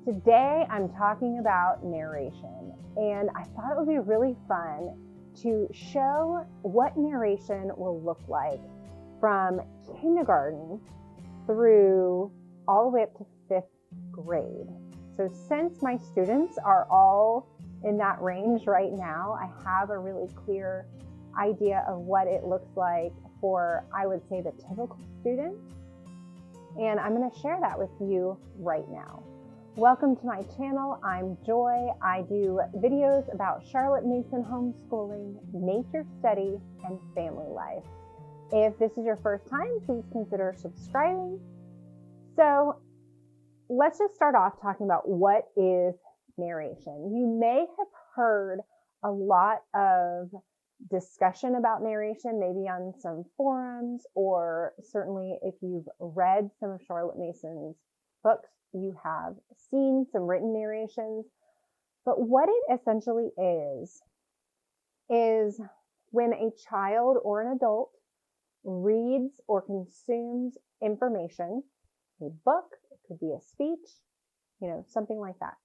Today I'm talking about narration, and I thought it would be really fun to show what narration will look like from kindergarten through all the way up to 5th grade. So since my students are all in that range right now, I have a really clear idea of what it looks like for, I would say, the typical student. And I'm going to share that with you right now. Welcome to my channel. I'm Joy. I do videos about Charlotte Mason homeschooling, nature study, and family life. If this is your first time, please consider subscribing. So let's just start off talking about what is narration. You may have heard a lot of discussion about narration, maybe on some forums, or certainly if you've read some of Charlotte Mason's books, you have seen some written narrations. But what it essentially is when a child or an adult reads or consumes information, a book, it could be a speech, something like that.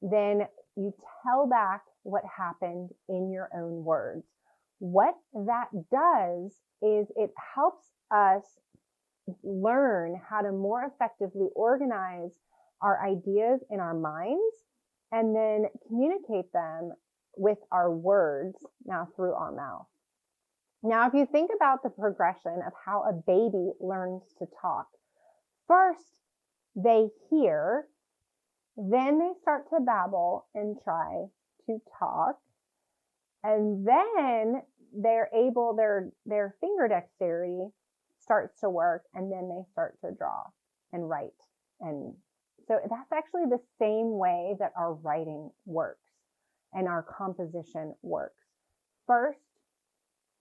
Then you tell back what happened in your own words. What that does is it helps us learn how to more effectively organize our ideas in our minds and then communicate them with our words now through our mouth. Now, if you think about the progression of how a baby learns to talk, first they hear, then they start to babble and try to talk, and then they're able, their finger dexterity starts to work, and then they start to draw and write. And so that's actually the same way that our writing works and our composition works. First,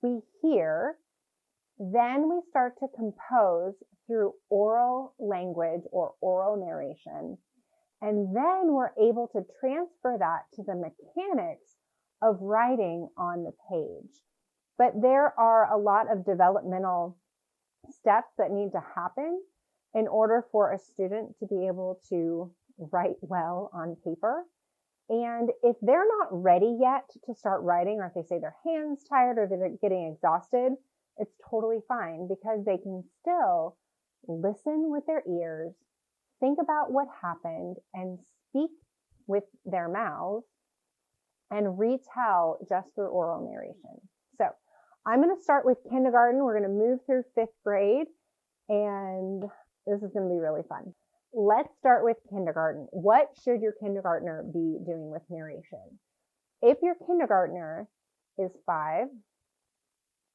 we hear, then we start to compose through oral language or oral narration, and then we're able to transfer that to the mechanics of writing on the page. But there are a lot of developmental steps that need to happen in order for a student to be able to write well on paper. And if they're not ready yet to start writing, or if they say their hands tired or they're getting exhausted, it's totally fine, because they can still listen with their ears, think about what happened, and speak with their mouths and retell just through oral narration. So I'm going to start with kindergarten. We're going to move through 5th grade, and this is going to be really fun. Let's start with kindergarten. What should your kindergartner be doing with narration? If your kindergartner is 5,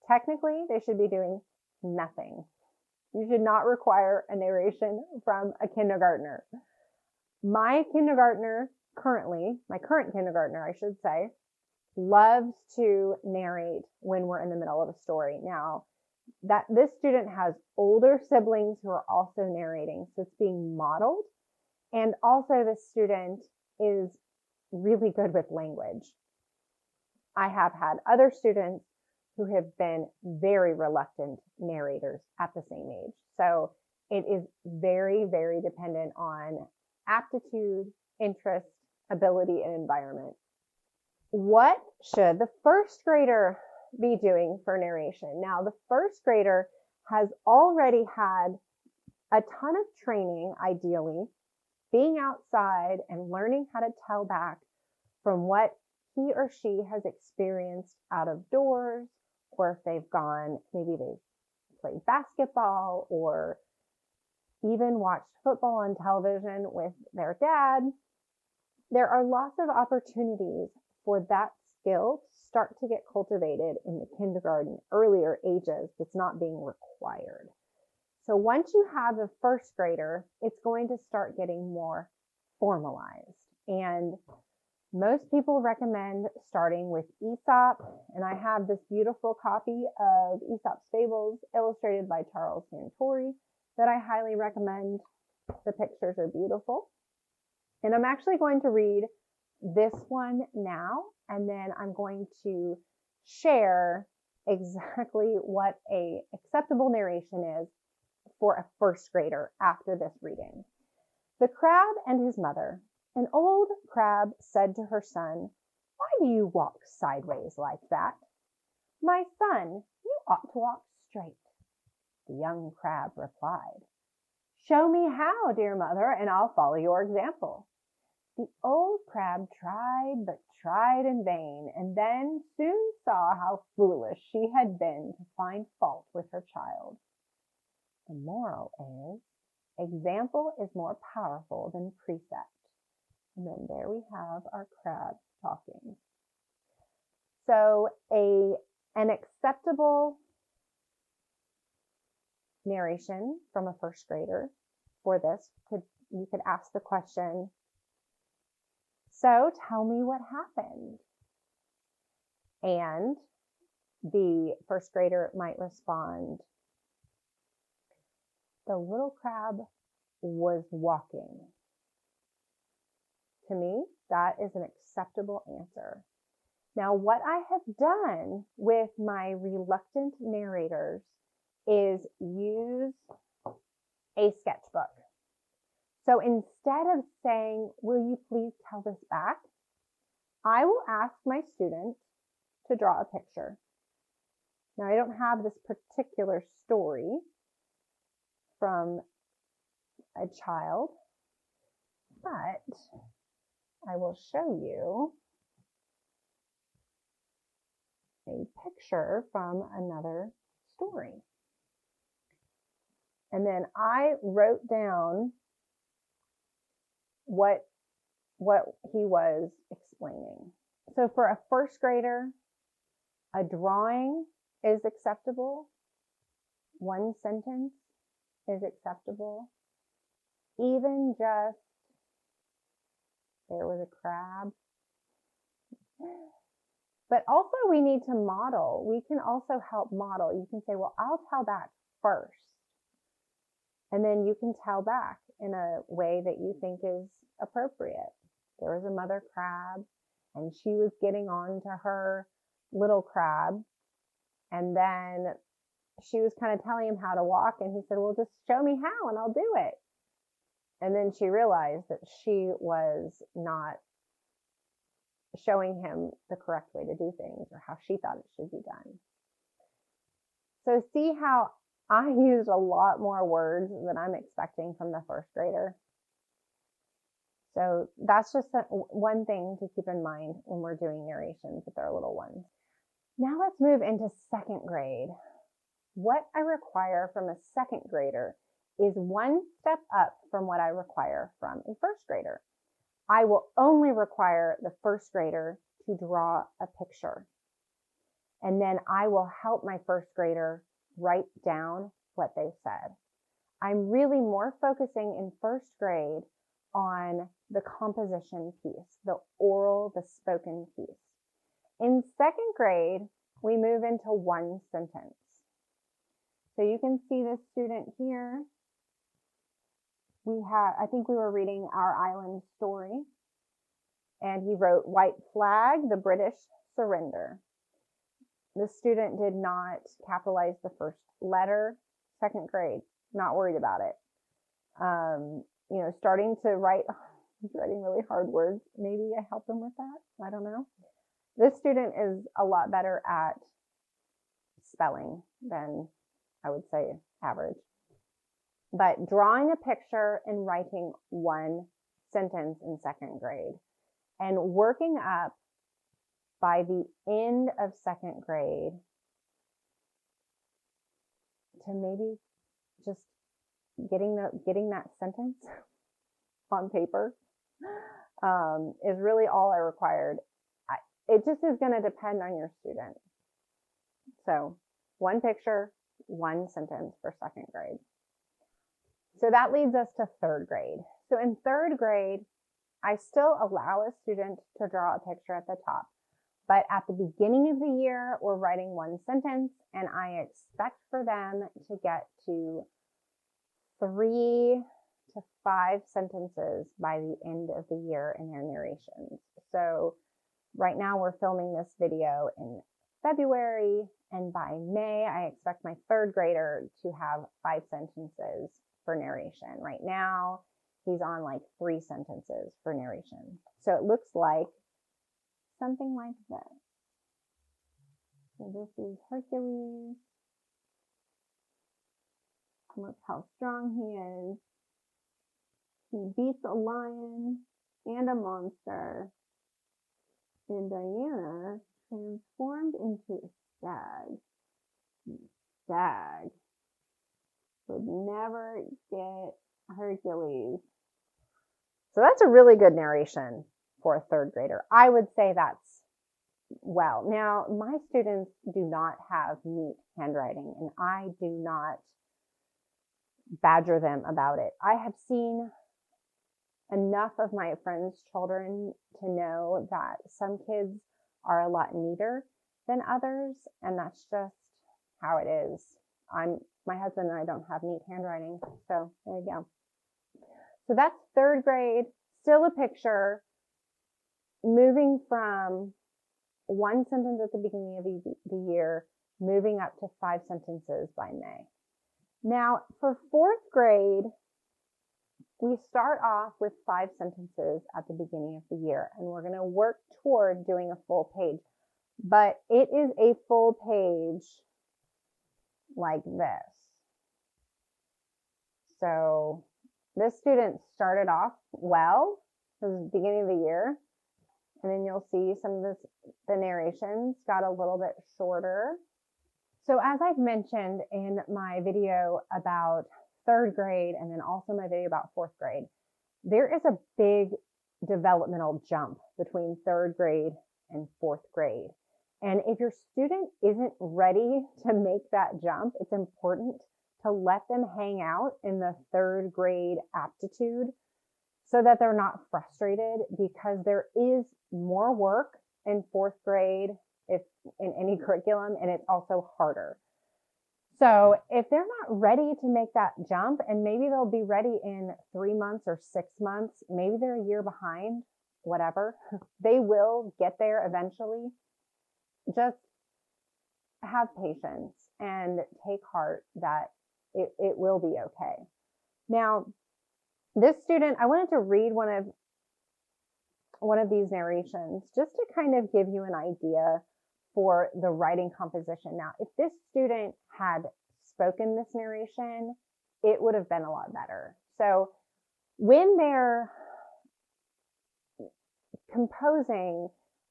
technically they should be doing nothing. You should not require a narration from a kindergartner. My current kindergartner, I should say, loves to narrate when we're in the middle of a story. Now, that this student has older siblings who are also narrating, so it's being modeled. And also the student is really good with language. I have had other students who have been very reluctant narrators at the same age. So it is very, very dependent on aptitude, interest, ability, and environment. What should the 1st grader be doing for narration? Now, the 1st grader has already had a ton of training, ideally, being outside and learning how to tell back from what he or she has experienced out of doors, or if they've gone, maybe they've played basketball or even watched football on television with their dad. There are lots of opportunities for that skill to start to get cultivated in the kindergarten, earlier ages that's not being required. So once you have a 1st grader, it's going to start getting more formalized. And most people recommend starting with Aesop, and I have this beautiful copy of Aesop's Fables illustrated by Charles Santori that I highly recommend. The pictures are beautiful. And I'm actually going to read this one now, and then I'm going to share exactly what a acceptable narration is for a 1st grader after this reading. The crab and his mother. An old crab said to her son, "Why do you walk sideways like that?" "My son, you ought to walk straight," the young crab replied. "Show me how, dear mother, and I'll follow your example." The old crab tried, but tried in vain, and then soon saw how foolish she had been to find fault with her child. The moral is, example is more powerful than precept. And then there we have our crab talking. So an acceptable narration from a first grader for this you could ask the question, "So tell me what happened." And the first grader might respond, "The little crab was walking." To me, that is an acceptable answer. Now, what I have done with my reluctant narrators is use a sketchbook. So instead of saying, "Will you please tell this back?" I will ask my student to draw a picture. Now, I don't have this particular story from a child, but I will show you a picture from another story. And then I wrote down what he was explaining. So for a first grader, a drawing is acceptable. One sentence is acceptable. Even just, there was a crab. But also we need to model. We can also help model. You can say, "Well, I'll tell that first." And then you can tell back in a way that you think is appropriate. There was a mother crab, and she was getting on to her little crab. And then she was kind of telling him how to walk. And he said, "Well, just show me how and I'll do it." And then she realized that she was not showing him the correct way to do things or how she thought it should be done. So see how I used a lot more words than I'm expecting from the first grader. So that's just one thing to keep in mind when we're doing narrations with our little ones. Now let's move into second grade. What I require from a second grader is one step up from what I require from a first grader. I will only require the first grader to draw a picture. And then I will help my first grader write down what they said. I'm really more focusing in first grade on the composition piece, the oral, the spoken piece. In second grade, we move into one sentence. So you can see this student here. I think we were reading Our Island Story, and he wrote, "White flag, the British surrender." The student did not capitalize the first letter. Second grade, not worried about it. Starting to write, he's writing really hard words. Maybe I help him with that. I don't know. This student is a lot better at spelling than I would say average. But drawing a picture and writing one sentence in second grade and working up by the end of second grade to maybe just getting that sentence on paper is really all I required. It just is going to depend on your student. So one picture, one sentence for second grade. So that leads us to third grade. So in third grade, I still allow a student to draw a picture at the top. But at the beginning of the year, we're writing one sentence, and I expect for them to get to 3 to 5 sentences by the end of the year in their narrations. So right now we're filming this video in February, and by May, I expect my third grader to have 5 sentences for narration. Right now, he's on like 3 sentences for narration. So it looks like something like this. So this is Hercules. Look how strong he is. He beats a lion and a monster. And Diana transformed into a stag. Stag would never get Hercules. So that's a really good narration for a 3rd grader. I would say that's well. Now, my students do not have neat handwriting, and I do not badger them about it. I have seen enough of my friends' children to know that some kids are a lot neater than others, and that's just how it is. My husband and I don't have neat handwriting, so there you go. So that's 3rd grade, still a picture, moving from 1 sentence at the beginning of the year, moving up to 5 sentences by May. Now, for 4th grade, we start off with 5 sentences at the beginning of the year, and we're going to work toward doing a full page. But it is a full page like this. So this student started off well. This is the beginning of the year. And then you'll see some of the narrations got a little bit shorter. So as I've mentioned in my video about 3rd grade and then also my video about 4th grade, there is a big developmental jump between 3rd grade and 4th grade. And if your student isn't ready to make that jump, it's important to let them hang out in the 3rd grade aptitude so that they're not frustrated, because there is more work in 4th grade if in any curriculum, and it's also harder. So if they're not ready to make that jump, and maybe they'll be ready in 3 months or 6 months, maybe they're a year behind, whatever, they will get there eventually. Just have patience and take heart that it will be okay. Now, this student, I wanted to read one of these narrations just to kind of give you an idea for the writing composition. Now, if this student had spoken this narration, it would have been a lot better. So when they're composing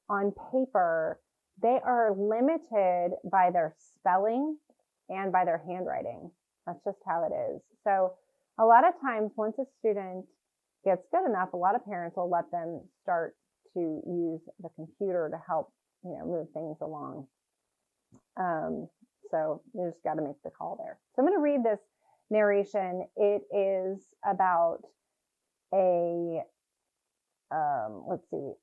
on paper, they are limited by their spelling and by their handwriting. That's just how it is. So a lot of times, once a student gets good enough, a lot of parents will let them start to use the computer to help, move things along. So you just got to make the call there. So I'm going to read this narration. It is about let's see.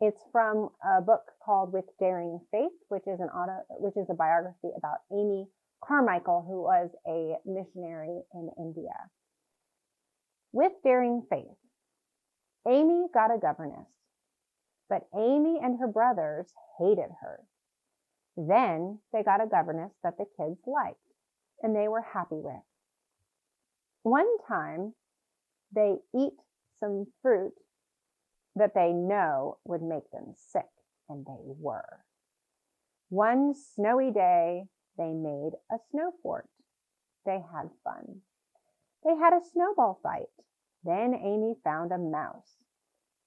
It's from a book called With Daring Faith, which is a biography about Amy Carmichael, who was a missionary in India. With Daring Faith, Amy got a governess, but Amy and her brothers hated her. Then they got a governess that the kids liked, and they were happy with. One time, they eat some fruit that they know would make them sick, and they were. One snowy day, they made a snow fort. They had fun. They had a snowball fight. Then Amy found a mouse.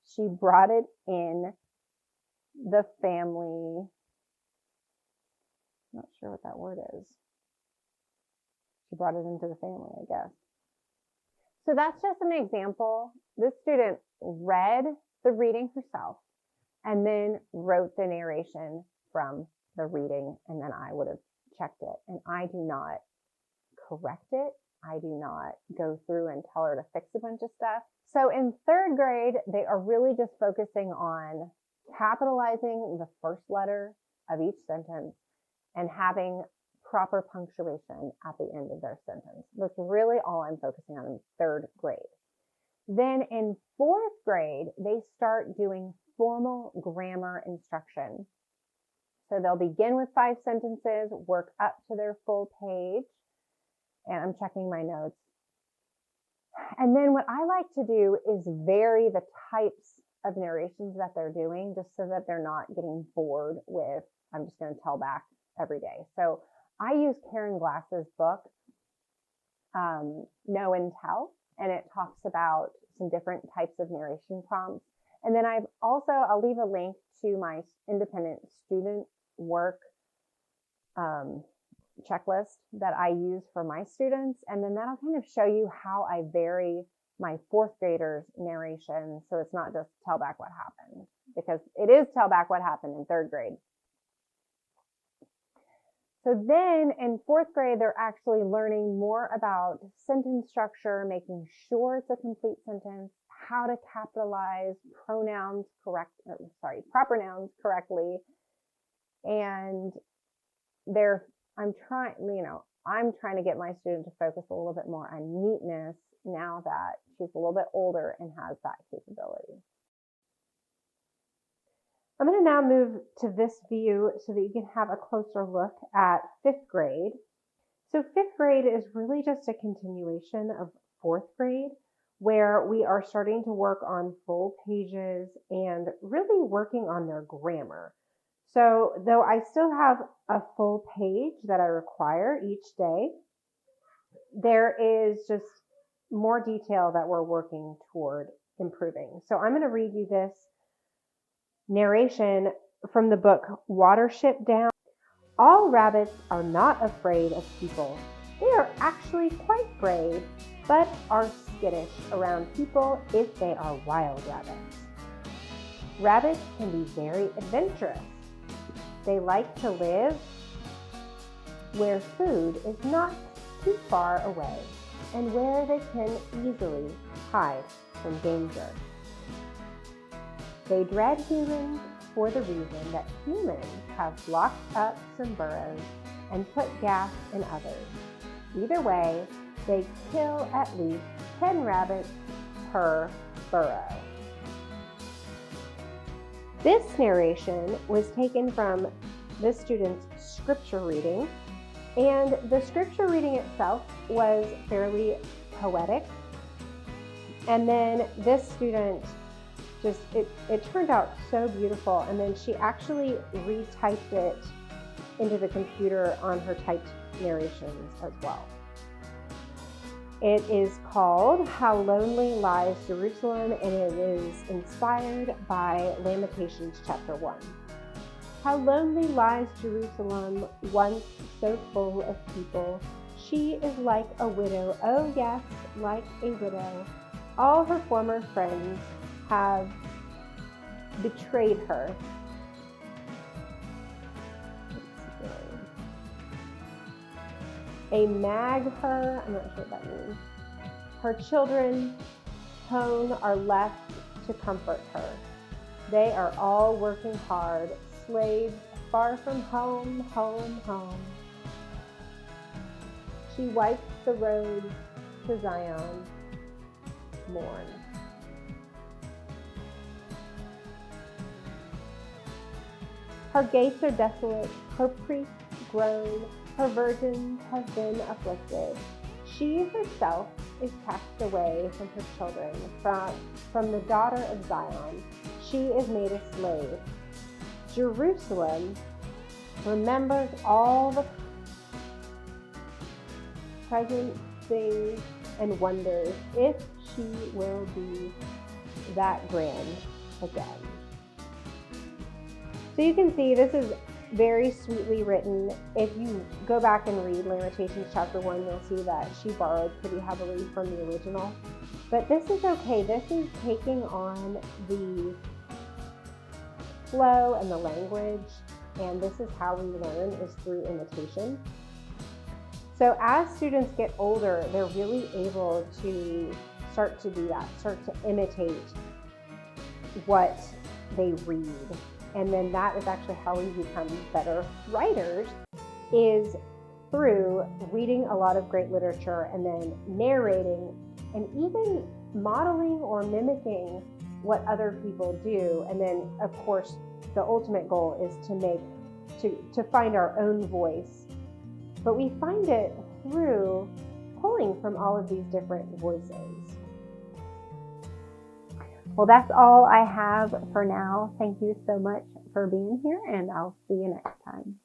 She brought it in the family. Not sure what that word is. She brought it into the family, I guess. So that's just an example. This student read the reading herself and then wrote the narration from the reading, and then I would have checked it. And I do not correct it. I do not go through and tell her to fix a bunch of stuff. So in 3rd grade, they are really just focusing on capitalizing the first letter of each sentence and having proper punctuation at the end of their sentence. That's really all I'm focusing on in 3rd grade. Then in 4th grade, they start doing formal grammar instruction. So they'll begin with 5 sentences, work up to their full page. And I'm checking my notes. And then what I like to do is vary the types of narrations that they're doing, just so that they're not getting bored with, I'm just going to tell back every day. So I use Karen Glass's book, Know and Tell, and it talks about some different types of narration prompts. And then I'll leave a link to my independent student work checklist that I use for my students. And then that'll kind of show you how I vary my fourth graders narration. So it's not just tell back what happened, because it is tell back what happened in third grade. So then in fourth grade, they're actually learning more about sentence structure, making sure it's a complete sentence, how to capitalize proper nouns correctly. And I'm trying to get my student to focus a little bit more on neatness now that she's a little bit older and has that capability. I'm going to now move to this view so that you can have a closer look at fifth grade. So fifth grade is really just a continuation of fourth grade, where we are starting to work on full pages and really working on their grammar. So though I still have a full page that I require each day, there is just more detail that we're working toward improving. So I'm going to read you this narration from the book Watership Down. All rabbits are not afraid of people. They are actually quite brave, but are skittish around people if they are wild rabbits. Rabbits can be very adventurous. They like to live where food is not too far away and where they can easily hide from danger. They dread humans for the reason that humans have locked up some burrows and put gas in others. Either way, they kill at least 10 rabbits per burrow. This narration was taken from this student's scripture reading, and the scripture reading itself was fairly poetic. And then this student it turned out so beautiful, and then she actually retyped it into the computer on her typed narrations as well. It is called How Lonely Lies Jerusalem, and it is inspired by Lamentations chapter 1. How lonely lies Jerusalem, once so full of people. She is like a widow, oh yes, like a widow. All her former friends have betrayed her. A mag her, I'm not sure what that means. Her children, home, are left to comfort her. They are all working hard, slaves far from home, home, home. She wipes the road to Zion, mourn. Her gates are desolate, her priests groan, her virgins have been afflicted. She herself is cast away from her children, from the daughter of Zion. She is made a slave. Jerusalem remembers all the present things and wonders if she will be that grand again. So you can see this is very sweetly written. If you go back and read Lamentations chapter 1, you'll see that she borrowed pretty heavily from the original. But this is okay. This is taking on the flow and the language, and this is how we learn, is through imitation. So as students get older, they're really able to start to do that, start to imitate what they read. And then that is actually how we become better writers, is through reading a lot of great literature and then narrating and even modeling or mimicking what other people do. And then, of course, the ultimate goal is to find our own voice. But we find it through pulling from all of these different voices. Well, that's all I have for now. Thank you so much for being here, and I'll see you next time.